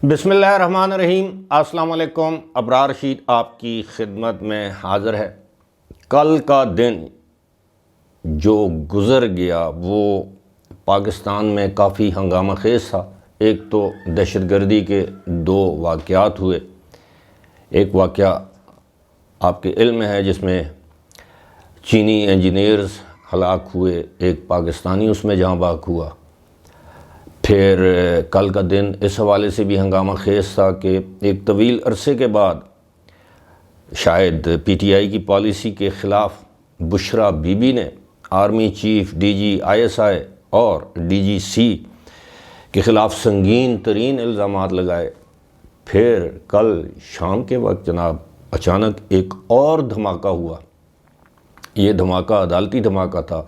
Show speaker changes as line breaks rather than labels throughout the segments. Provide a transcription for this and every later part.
بسم اللہ الرحمن الرحیم۔ السلام علیکم۔ ابرار رشید آپ کی خدمت میں حاضر ہے۔ کل کا دن جو گزر گیا وہ پاکستان میں کافی ہنگامہ خیز تھا۔ ایک تو دہشت گردی کے دو واقعات ہوئے۔ ایک واقعہ آپ کے علم میں ہے جس میں چینی انجینئرز ہلاک ہوئے، ایک پاکستانی اس میں جہاں بحق ہوا۔ پھر کل کا دن اس حوالے سے بھی ہنگامہ خیز تھا کہ ایک طویل عرصے کے بعد شاید پی ٹی آئی کی پالیسی کے خلاف بشرا بی بی نے army chief, D G I S I اور ڈی جی سی کے خلاف سنگین ترین الزامات لگائے۔ پھر کل شام کے وقت جناب اچانک ایک اور دھماکہ ہوا۔ یہ دھماکہ عدالتی دھماکہ تھا۔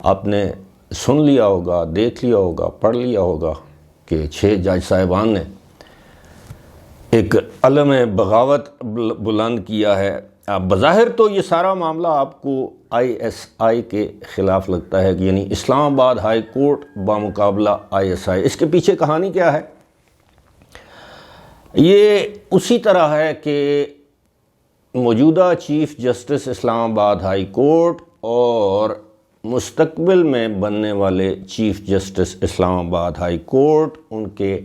آپ نے سن لیا ہوگا، دیکھ لیا ہوگا، پڑھ لیا ہوگا کہ 6 جج صاحبان نے ایک علم بغاوت بلند کیا ہے۔ بظاہر تو یہ سارا معاملہ آپ کو آئی ایس آئی کے خلاف لگتا ہے، یعنی اسلام آباد ہائی کورٹ بامقابلہ آئی ایس آئی۔ اس کے پیچھے کہانی کیا ہے؟ یہ اسی طرح ہے کہ موجودہ چیف جسٹس اسلام آباد ہائی کورٹ اور مستقبل میں بننے والے چیف جسٹس اسلام آباد ہائی کورٹ، ان کے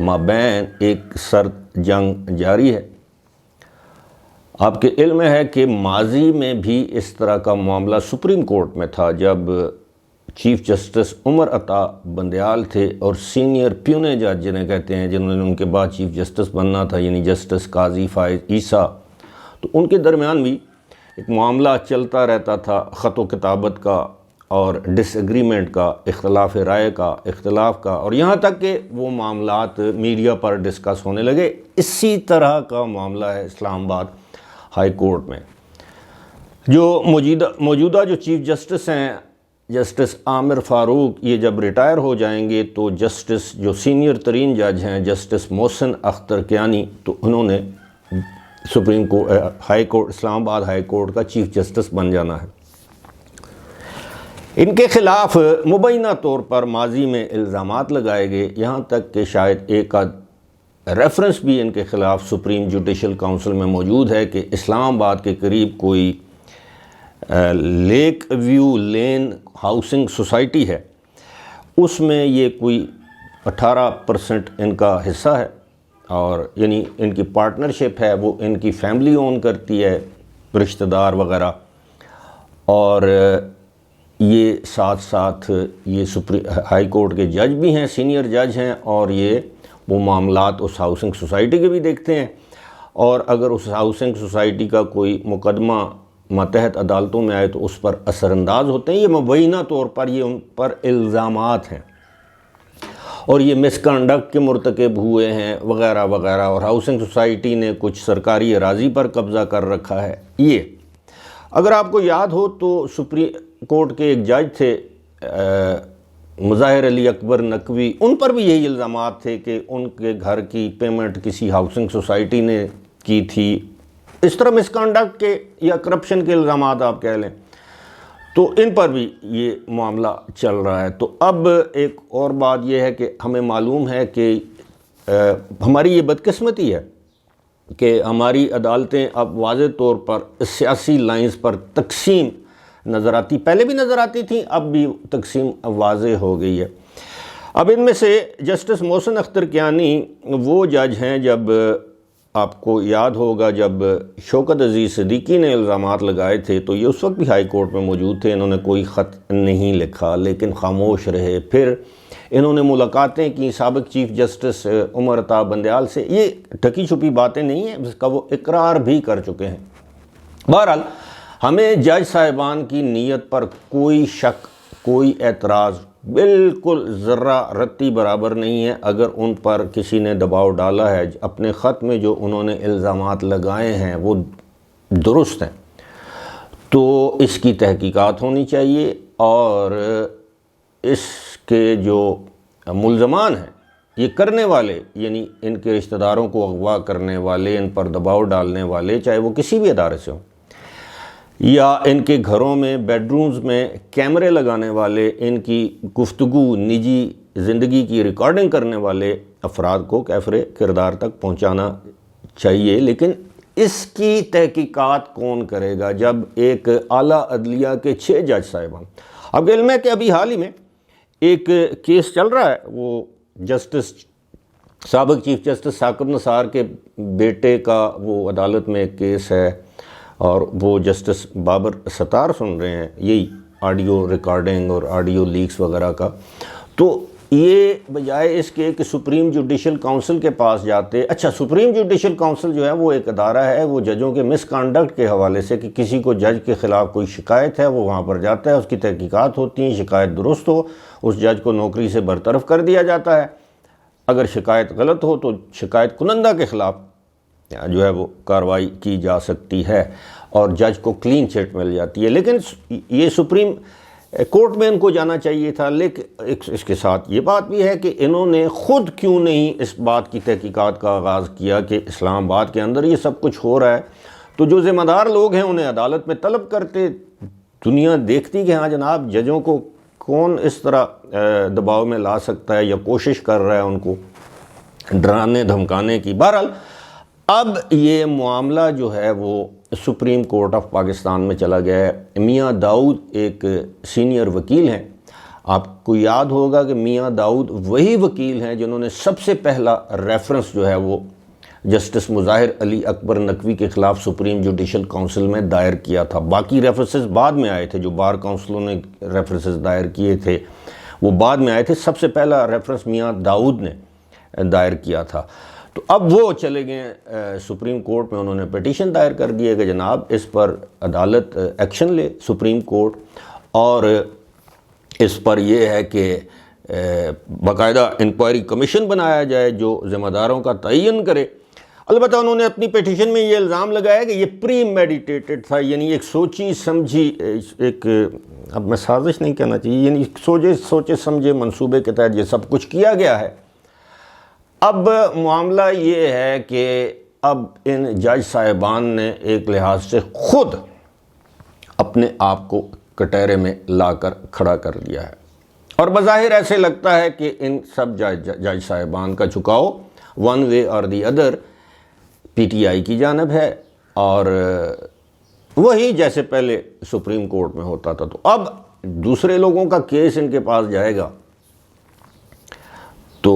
مابین ایک سرد جنگ جاری ہے۔ آپ کے علم میں ہے کہ ماضی میں بھی اس طرح کا معاملہ سپریم کورٹ میں تھا، جب چیف جسٹس عمر عطا بندیال تھے اور سینئر پیونے جج جنہیں کہتے ہیں، جنہوں نے ان کے بعد چیف جسٹس بننا تھا، یعنی جسٹس قاضی فائز عیسیٰ، تو ان کے درمیان بھی ایک معاملہ چلتا رہتا تھا، خط و کتابت کا اور ڈس ایگریمنٹ کا، اختلاف رائے کا، اختلاف کا، اور یہاں تک کہ وہ معاملات میڈیا پر ڈسکس ہونے لگے۔ اسی طرح کا معاملہ ہے اسلام آباد ہائی کورٹ میں۔ جو موجودہ جو چیف جسٹس ہیں، جسٹس عامر فاروق، یہ جب ریٹائر ہو جائیں گے تو جسٹس جو سینئر ترین جج ہیں جسٹس محسن اختر کیانی، تو انہوں نے سپریم ہائی کورٹ اسلام آباد ہائی کورٹ کا چیف جسٹس بن جانا ہے۔ ان کے خلاف مبینہ طور پر ماضی میں الزامات لگائے گئے، یہاں تک کہ شاید ایک ریفرنس بھی ان کے خلاف سپریم جوڈیشل کونسل میں موجود ہے کہ اسلام آباد کے قریب کوئی لیک ویو لین ہاؤسنگ سوسائٹی ہے، اس میں یہ کوئی 18% ان کا حصہ ہے، اور یعنی ان کی پارٹنرشپ ہے، وہ ان کی فیملی اون کرتی ہے، رشتہ دار وغیرہ، اور یہ ساتھ ساتھ یہ ہائی کورٹ کے جج بھی ہیں، سینئر جج ہیں، اور یہ وہ معاملات اس ہاؤسنگ سوسائٹی کے بھی دیکھتے ہیں، اور اگر اس ہاؤسنگ سوسائٹی کا کوئی مقدمہ ماتحت عدالتوں میں آئے تو اس پر اثر انداز ہوتے ہیں۔ یہ مبینہ طور پر یہ ان پر الزامات ہیں، اور یہ مس کنڈکٹ کے مرتکب ہوئے ہیں وغیرہ وغیرہ، اور ہاؤسنگ سوسائٹی نے کچھ سرکاری اراضی پر قبضہ کر رکھا ہے۔ یہ اگر آپ کو یاد ہو تو سپریم کورٹ کے ایک جج تھے مظاہر علی اکبر نقوی، ان پر بھی یہی الزامات تھے کہ ان کے گھر کی پیمنٹ کسی ہاؤسنگ سوسائٹی نے کی تھی۔ اس طرح مس کنڈکٹ کے یا کرپشن کے الزامات آپ کہہ لیں، تو ان پر بھی یہ معاملہ چل رہا ہے۔ تو اب ایک اور بات یہ ہے کہ ہمیں معلوم ہے کہ ہماری یہ بدقسمتی ہے کہ ہماری عدالتیں اب واضح طور پر سیاسی لائنز پر تقسیم نظر آتی، پہلے بھی نظر آتی تھیں، اب بھی تقسیم واضح ہو گئی ہے۔ اب ان میں سے جسٹس محسن اختر کیانی وہ جج ہیں، جب آپ کو یاد ہوگا جب شوکت عزیز صدیقی نے الزامات لگائے تھے تو یہ اس وقت بھی ہائی کورٹ میں موجود تھے، انہوں نے کوئی خط نہیں لکھا لیکن خاموش رہے۔ پھر انہوں نے ملاقاتیں کی سابق چیف جسٹس عمر عطا بندیال سے، یہ ڈھکی چھپی باتیں نہیں ہیں، اس کا وہ اقرار بھی کر چکے ہیں۔ بہرحال ہمیں جج صاحبان کی نیت پر کوئی شک، کوئی اعتراض، بالکل ذرہ رتی برابر نہیں ہے۔ اگر ان پر کسی نے دباؤ ڈالا ہے، اپنے خط میں جو انہوں نے الزامات لگائے ہیں وہ درست ہیں، تو اس کی تحقیقات ہونی چاہیے، اور اس کے جو ملزمان ہیں، یہ کرنے والے، یعنی ان کے رشتہ داروں کو اغوا کرنے والے، ان پر دباؤ ڈالنے والے، چاہے وہ کسی بھی ادارے سے ہوں، یا ان کے گھروں میں بیڈ رومز میں کیمرے لگانے والے، ان کی گفتگو، نجی زندگی کی ریکارڈنگ کرنے والے، افراد کو کیفر کردار تک پہنچانا چاہیے، لیکن اس کی تحقیقات کون کرے گا جب ایک اعلیٰ عدلیہ کے 6 جج صاحبان، اب علم ہے کہ ابھی حال ہی میں ایک کیس چل رہا ہے، وہ جسٹس سابق چیف جسٹس ثاقب نثار کے بیٹے کا وہ عدالت میں ایک کیس ہے، اور وہ جسٹس بابر ستار سن رہے ہیں یہی آڈیو ریکارڈنگ اور آڈیو لیکس وغیرہ کا. تو یہ بجائے اس کے کہ سپریم جوڈیشل کونسل کے پاس جاتے، اچھا سپریم جوڈیشل کونسل جو ہے وہ ایک ادارہ ہے، وہ ججوں کے مس کانڈکٹ کے حوالے سے کہ کسی کو جج کے خلاف کوئی شکایت ہے وہ وہاں پر جاتا ہے، اس کی تحقیقات ہوتی ہیں، شکایت درست ہو اس جج کو نوکری سے برطرف کر دیا جاتا ہے، اگر شکایت غلط ہو تو شکایت کنندہ کے خلاف جو ہے وہ کارروائی کی جا سکتی ہے اور جج کو کلین چٹ مل جاتی ہے. لیکن یہ سپریم کورٹ میں ان کو جانا چاہیے تھا. لیکن اس کے ساتھ یہ بات بھی ہے کہ انہوں نے خود کیوں نہیں اس بات کی تحقیقات کا آغاز کیا کہ اسلام آباد کے اندر یہ سب کچھ ہو رہا ہے، تو جو ذمہ دار لوگ ہیں انہیں عدالت میں طلب کرتے. دنیا دیکھتی کہ ہاں جناب ججوں کو کون اس طرح دباؤ میں لا سکتا ہے یا کوشش کر رہا ہے ان کو ڈرانے دھمکانے کی. بہرحال اب یہ معاملہ جو ہے وہ سپریم کورٹ آف پاکستان میں چلا گیا ہے. میاں داؤد ایک سینئر وکیل ہیں، آپ کو یاد ہوگا کہ میاں داؤد وہی وکیل ہیں جنہوں نے سب سے پہلا ریفرنس جو ہے وہ جسٹس مظاہر علی اکبر نقوی کے خلاف سپریم جوڈیشل کونسل میں دائر کیا تھا. باقی ریفرنسز بعد میں آئے تھے، جو بار کونسلوں نے ریفرنسز دائر کیے تھے وہ بعد میں آئے تھے. سب سے پہلا ریفرنس میاں داؤد نے دائر کیا تھا. تو اب وہ چلے گئے سپریم کورٹ میں، انہوں نے پیٹیشن دائر کر دی ہے کہ جناب اس پر عدالت ایکشن لے سپریم کورٹ، اور اس پر یہ ہے کہ باقاعدہ انکوائری کمیشن بنایا جائے جو ذمہ داروں کا تعین کرے. البتہ انہوں نے اپنی پیٹیشن میں یہ الزام لگایا کہ یہ پری میڈیٹیٹڈ تھا، یعنی ایک سوچی سمجھی، ایک اب میں سازش نہیں کہنا چاہیے، یعنی سوچے سمجھے منصوبے کے تحت یہ سب کچھ کیا گیا ہے. اب معاملہ یہ ہے کہ اب ان جج صاحبان نے ایک لحاظ سے خود اپنے آپ کو کٹہرے میں لا کر کھڑا کر دیا ہے، اور بظاہر ایسے لگتا ہے کہ ان سب جج صاحبان کا جھکاؤ ون وے اور the other P T I کی جانب ہے، اور وہی جیسے پہلے سپریم کورٹ میں ہوتا تھا. تو اب دوسرے لوگوں کا کیس ان کے پاس جائے گا تو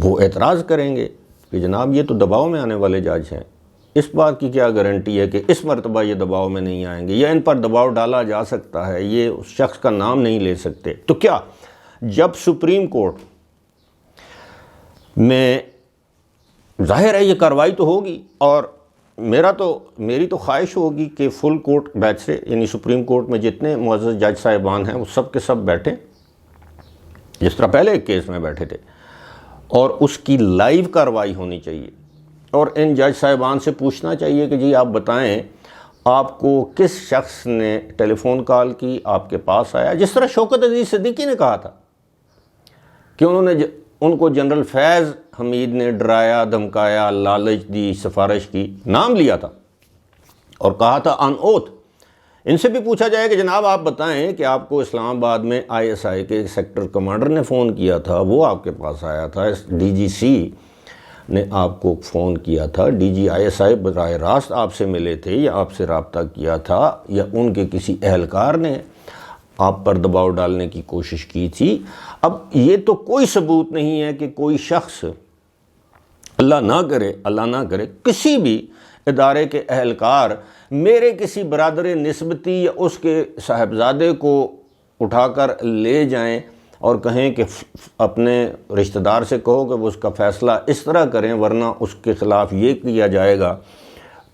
وہ اعتراض کریں گے کہ جناب یہ تو دباؤ میں آنے والے جج ہیں، اس بات کی کیا گارنٹی ہے کہ اس مرتبہ یہ دباؤ میں نہیں آئیں گے، یا ان پر دباؤ ڈالا جا سکتا ہے، یہ اس شخص کا نام نہیں لے سکتے. تو کیا جب سپریم کورٹ میں ظاہر ہے یہ کارروائی تو ہوگی، اور میری تو خواہش ہوگی کہ فل کورٹ بیچ سے، یعنی سپریم کورٹ میں جتنے معزز جج صاحبان ہیں وہ سب کے سب بیٹھیں جس طرح پہلے ایک کیس میں بیٹھے تھے، اور اس کی لائیو کارروائی ہونی چاہیے، اور ان جج صاحبان سے پوچھنا چاہیے کہ جی آپ بتائیں آپ کو کس شخص نے ٹیلی فون کال کی، آپ کے پاس آیا، جس طرح شوکت عزیز صدیقی نے کہا تھا کہ ان کو جنرل فیض حمید نے ڈرایا دھمکایا، لالچ دی، سفارش کی، نام لیا تھا اور کہا تھا آن اوتھ. ان سے بھی پوچھا جائے کہ جناب آپ بتائیں کہ آپ کو اسلام آباد میں آئی ایس آئی کے سیکٹر کمانڈر نے فون کیا تھا، وہ آپ کے پاس آیا تھا، ڈی جی سی نے آپ کو فون کیا تھا، ڈی جی آئی ایس آئی براہ راست آپ سے ملے تھے یا آپ سے رابطہ کیا تھا، یا ان کے کسی اہلکار نے آپ پر دباؤ ڈالنے کی کوشش کی تھی. اب یہ تو کوئی ثبوت نہیں ہے کہ کوئی شخص، اللہ نہ کرے کسی بھی ادارے کے اہلکار میرے کسی برادر نسبتی یا اس کے صاحبزادے کو اٹھا کر لے جائیں اور کہیں کہ اپنے رشتہ دار سے کہو کہ وہ اس کا فیصلہ اس طرح کریں ورنہ اس کے خلاف یہ کیا جائے گا.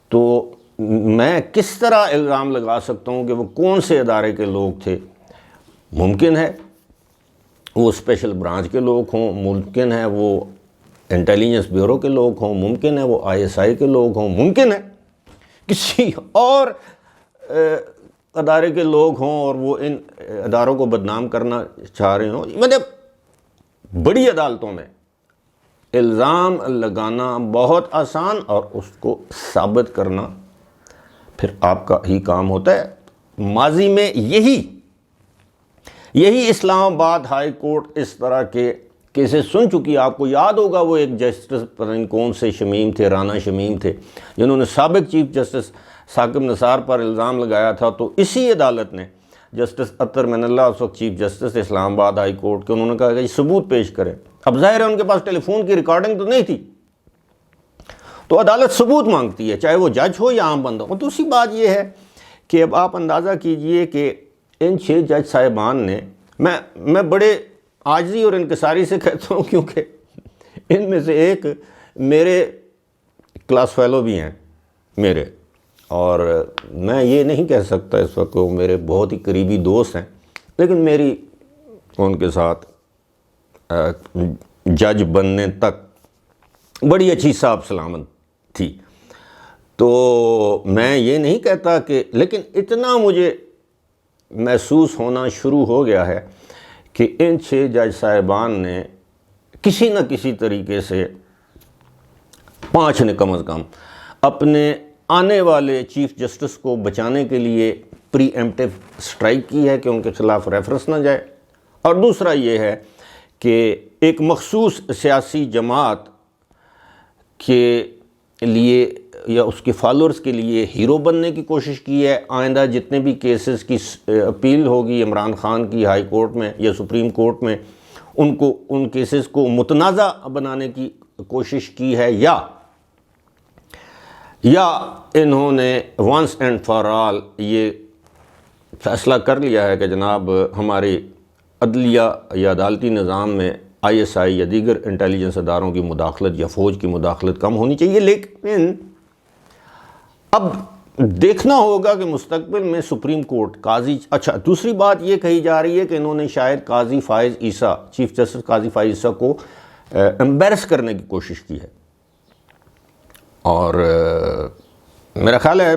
تو میں کس طرح الزام لگا سکتا ہوں کہ وہ کون سے ادارے کے لوگ تھے؟ ممکن ہے وہ اسپیشل برانچ کے لوگ ہوں، ممکن ہے وہ انٹیلیجنس بیورو کے لوگ ہوں، ممکن ہے وہ آئی ایس آئی کے لوگ ہوں، ممکن ہے کسی اور ادارے کے لوگ ہوں اور وہ ان اداروں کو بدنام کرنا چاہ رہے ہوں. مطلب بڑی عدالتوں میں الزام لگانا بہت آسان اور اس کو ثابت کرنا پھر آپ کا ہی کام ہوتا ہے. ماضی میں یہی اسلام آباد ہائی کورٹ اس طرح کے کیسز سن چکی. آپ کو یاد ہوگا وہ ایک جسٹس پتہ نہیں کون سے شمیم تھے, رانا شمیم تھے, جنہوں نے سابق چیف جسٹس ثاقب نثار پر الزام لگایا تھا. تو اسی عدالت نے جسٹس اطہر من اللہ اس وقت چیف جسٹس اسلام آباد ہائی کورٹ کے, انہوں نے کہا کہ یہ ثبوت پیش کریں. اب ظاہر ہے ان کے پاس ٹیلی فون کی ریکارڈنگ تو نہیں تھی, تو عدالت ثبوت مانگتی ہے, چاہے وہ جج ہو یا عام بندہ ہو. دوسری بات یہ ہے کہ اب آپ اندازہ کیجئے کہ ان 6 جج صاحبان نے, میں بڑے عاجزی اور انکساری سے کہتا ہوں کیونکہ ان میں سے ایک میرے کلاس فیلو بھی ہیں میرے, اور میں یہ نہیں کہہ سکتا اس وقت وہ میرے بہت ہی قریبی دوست ہیں, لیکن میری ان کے ساتھ جج بننے تک بڑی اچھی صاحب سلامت تھی. تو میں یہ نہیں کہتا کہ, لیکن اتنا مجھے محسوس ہونا شروع ہو گیا ہے کہ ان 6 جج صاحبان نے کسی نہ کسی طریقے سے 5 نے کم از کم اپنے آنے والے چیف جسٹس کو بچانے کے لیے پری ایمپٹیو سٹرائک کی ہے کہ ان کے خلاف ریفرنس نہ جائے. اور دوسرا یہ ہے کہ ایک مخصوص سیاسی جماعت کے لیے یا اس کے فالورز کے لیے ہیرو بننے کی کوشش کی ہے. آئندہ جتنے بھی کیسز کی اپیل ہوگی عمران خان کی ہائی کورٹ میں یا سپریم کورٹ میں, ان کیسز کو متنازع بنانے کی کوشش کی ہے, یا انہوں نے ونس اینڈ فار آل یہ فیصلہ کر لیا ہے کہ جناب ہماری عدلیہ یا عدالتی نظام میں ISI یا دیگر انٹیلیجنس اداروں کی مداخلت یا فوج کی مداخلت کم ہونی چاہیے. لیکن اب دیکھنا ہوگا کہ مستقبل میں سپریم کورٹ قاضی, اچھا دوسری بات یہ کہی جا رہی ہے کہ انہوں نے شاید قاضی فائز عیسیٰ, چیف جسٹس قاضی فائز عیسیٰ کو امبیرس کرنے کی کوشش کی ہے. اور میرا خیال ہے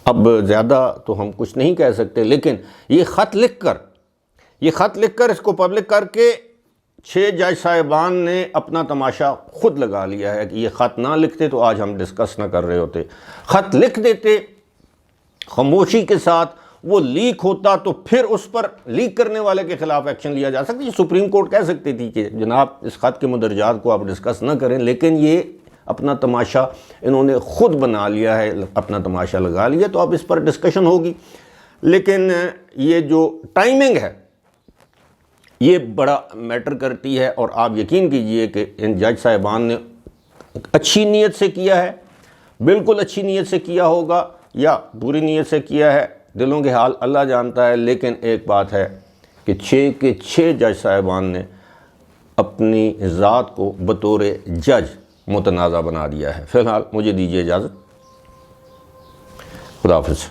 اب زیادہ تو ہم کچھ نہیں کہہ سکتے, لیکن یہ خط لکھ کر اس کو پبلک کر کے 6 جج صاحبان نے اپنا تماشا خود لگا لیا ہے کہ یہ خط نہ لکھتے تو آج ہم ڈسکس نہ کر رہے ہوتے. خط لکھ دیتے خاموشی کے ساتھ, وہ لیک ہوتا تو پھر اس پر لیک کرنے والے کے خلاف ایکشن لیا جا سکتا. یہ سپریم کورٹ کہہ سکتی تھی کہ جناب اس خط کے مندرجات کو آپ ڈسکس نہ کریں, لیکن یہ اپنا تماشا انہوں نے خود بنا لیا ہے, اپنا تماشا لگا لیا, تو اب اس پر ڈسکشن ہوگی. لیکن یہ جو ٹائمنگ ہے یہ بڑا میٹر کرتی ہے, اور آپ یقین کیجئے کہ ان جج صاحبان نے اچھی نیت سے کیا ہے, بالکل اچھی نیت سے کیا ہوگا یا بری نیت سے کیا ہے, دلوں کے حال اللہ جانتا ہے. لیکن ایک بات ہے کہ 6 کے 6 جج صاحبان نے اپنی ذات کو بطور جج متنازع بنا دیا ہے. فی الحال مجھے دیجیے اجازت, خدا حافظ.